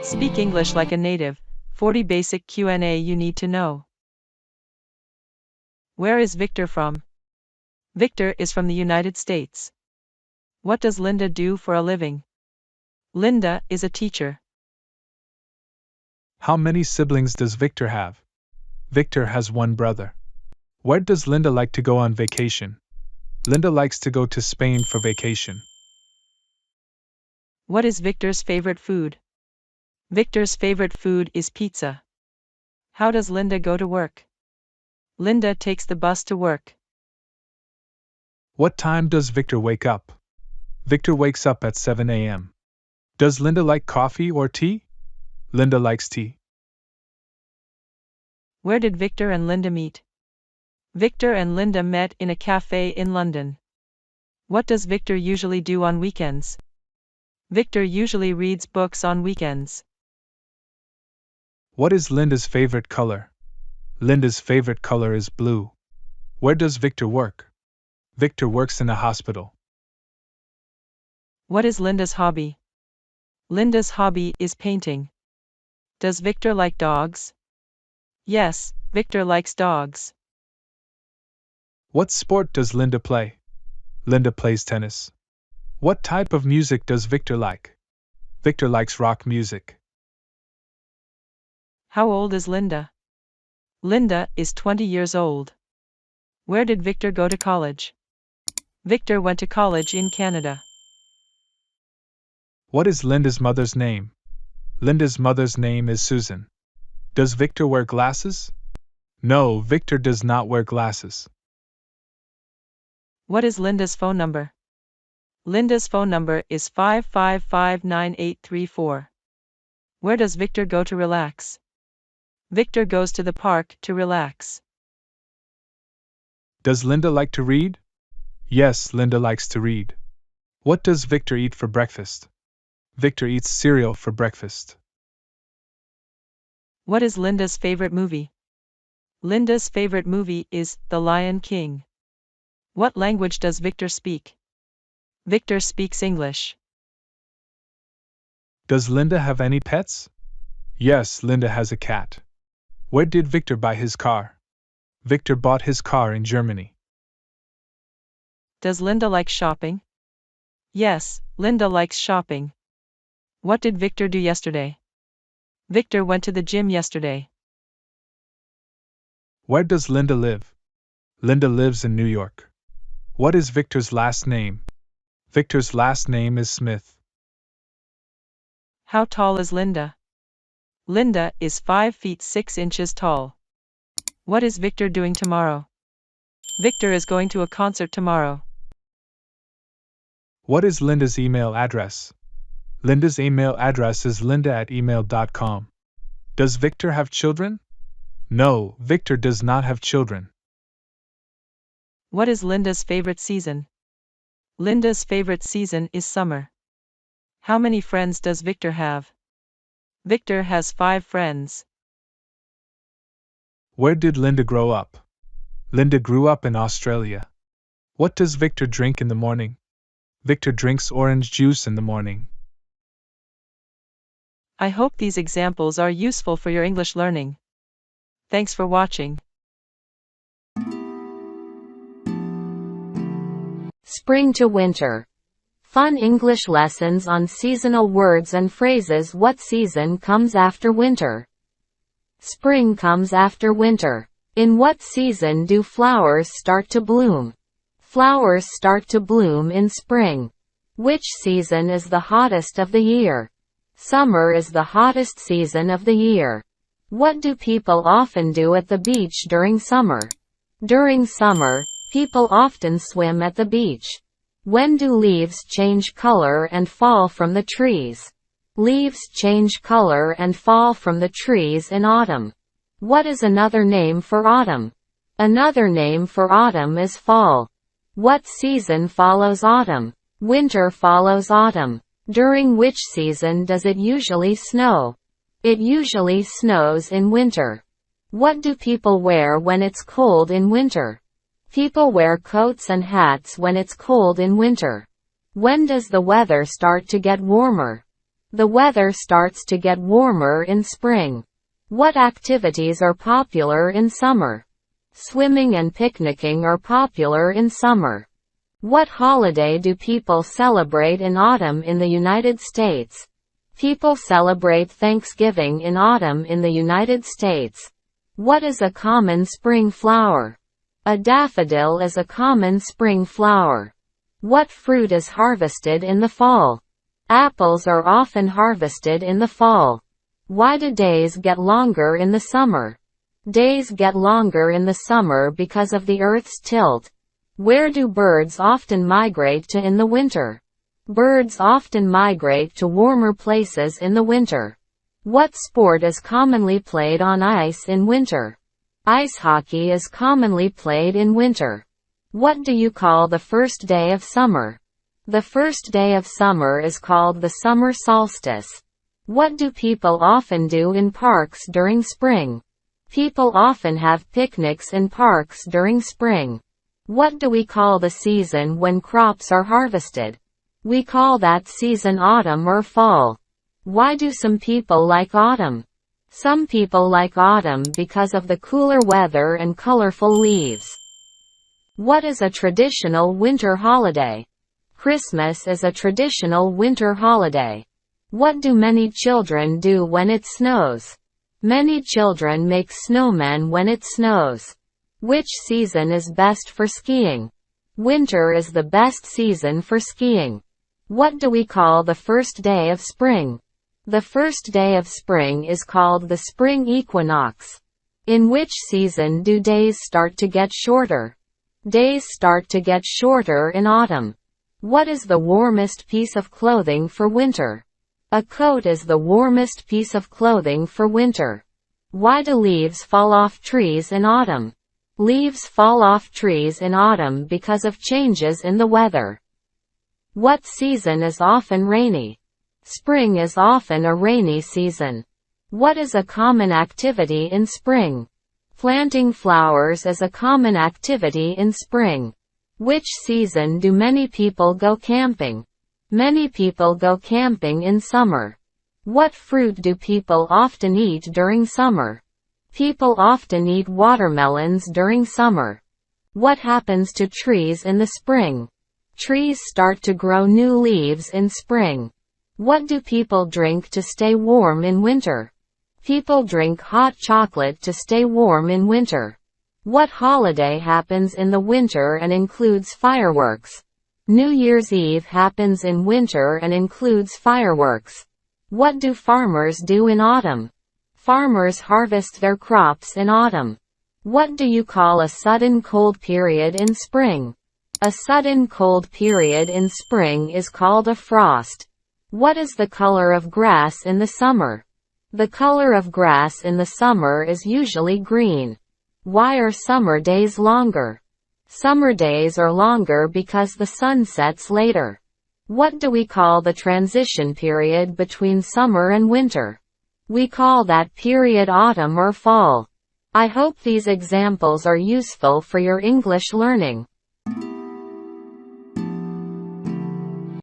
Speak English like a native. 40 basic Q&A you need to know. Where is Victor from? Victor is from the United States. What does Linda do for a living? Linda is a teacher. How many siblings does Victor have? Victor has one brother. Where does Linda like to go on vacation? Linda likes to go to Spain for vacation. What is Victor's favorite food? Victor's favorite food is pizza. How does Linda go to work? Linda takes the bus to work. What time does Victor wake up? Victor wakes up at 7 a.m. Does Linda like coffee or tea? Linda likes tea. Where did Victor and Linda meet? Victor and Linda met in a cafe in London. What does Victor usually do on weekends? Victor usually reads books on weekends. What is Linda's favorite color? Linda's favorite color is blue. Where does Victor work? Victor works in a hospital. What is Linda's hobby? Linda's hobby is painting. Does Victor like dogs? Yes, Victor likes dogs. What sport does Linda play? Linda plays tennis. What type of music does Victor like? Victor likes rock music. How old is Linda? Linda is 20 years old. Where did Victor go to college? Victor went to college in Canada. What is Linda's mother's name? Linda's mother's name is Susan. Does Victor wear glasses? No, Victor does not wear glasses. What is Linda's phone number? Linda's phone number is 5559834. Where does Victor go to relax? Victor goes to the park to relax. Does Linda like to read? Yes, Linda likes to read. What does Victor eat for breakfast? Victor eats cereal for breakfast. What is Linda's favorite movie? Linda's favorite movie is The Lion King. What language does Victor speak? Victor speaks English. Does Linda have any pets? Yes, Linda has a cat. Where did Victor buy his car? Victor bought his car in Germany. Does Linda like shopping? Yes, Linda likes shopping. What did Victor do yesterday? Victor went to the gym yesterday. Where does Linda live? Linda lives in New York. What is Victor's last name? Victor's last name is Smith. How tall is Linda? Linda is 5 feet 6 inches tall. What is Victor doing tomorrow? Victor is going to a concert tomorrow. What is Linda's email address? Linda's email address is linda@email.com. Does Victor have children? No, Victor does not have children. What is Linda's favorite season? Linda's favorite season is summer. How many friends does Victor have? Victor has 5 friends. Where did Linda grow up? Linda grew up in Australia. What does Victor drink in the morning? Victor drinks orange juice in the morning. I hope these examples are useful for your English learning. Thanks for watching. Spring to winter. Fun English lessons on seasonal words and phrases. What season comes after winter? Spring comes after winter. In what season do flowers start to bloom? Flowers start to bloom in spring. Which season is the hottest of the year? Summer is the hottest season of the year. What do people often do at the beach during summer? During summer, people often swim at the beach. When do leaves change color and fall from the trees? Leaves change color and fall from the trees in autumn. What is another name for autumn? Another name for autumn is fall. What season follows autumn? Winter follows autumn. During which season does it usually snow? It usually snows in winter. What do people wear when it's cold in winter? People wear coats and hats when it's cold in winter. When does the weather start to get warmer? The weather starts to get warmer in spring. What activities are popular in summer? Swimming and picnicking are popular in summer. What holiday do people celebrate in autumn in the United States? People celebrate Thanksgiving in autumn in the United States. What is a common spring flower? A daffodil is a common spring flower. What fruit is harvested in the fall? Apples are often harvested in the fall. Why do days get longer in the summer? Days get longer in the summer because of the Earth's tilt. Where do birds often migrate to in the winter? Birds often migrate to warmer places in the winter. What sport is commonly played on ice in winter? Ice hockey is commonly played in winter. What do you call the first day of summer? The first day of summer is called the summer solstice. What do people often do in parks during spring? People often have picnics in parks during spring. What do we call the season when crops are harvested? We call that season autumn or fall. Why do some people like autumn? Some people like autumn because of the cooler weather and colorful leaves. What is a traditional winter holiday? Christmas is a traditional winter holiday. What do many children do when it snows? Many children make snowmen when it snows. Which season is best for skiing? Winter is the best season for skiing. What do we call the first day of spring? The first day of spring is called the spring equinox. In which season do days start to get shorter? Days start to get shorter in autumn. What is the warmest piece of clothing for winter? A coat is the warmest piece of clothing for winter. Why do leaves fall off trees in autumn? Leaves fall off trees in autumn because of changes in the weather. What season is often rainy? Spring is often a rainy season. What is a common activity in spring? Planting flowers is a common activity in spring. Which season do many people go camping? Many people go camping in summer. What fruit do people often eat during summer? People often eat watermelons during summer. What happens to trees in the spring? Trees start to grow new leaves in spring. What do people drink to stay warm in winter? People drink hot chocolate to stay warm in winter. What holiday happens in the winter and includes fireworks? New Year's Eve happens in winter and includes fireworks. What do farmers do in autumn? Farmers harvest their crops in autumn. What do you call a sudden cold period in spring? A sudden cold period in spring is called a frost. What is the color of grass in the summer? The color of grass in the summer is usually green. Why are summer days longer? Summer days are longer because the sun sets later. What do we call the transition period between summer and winter? We call that period autumn or fall. I hope these examples are useful for your English learning.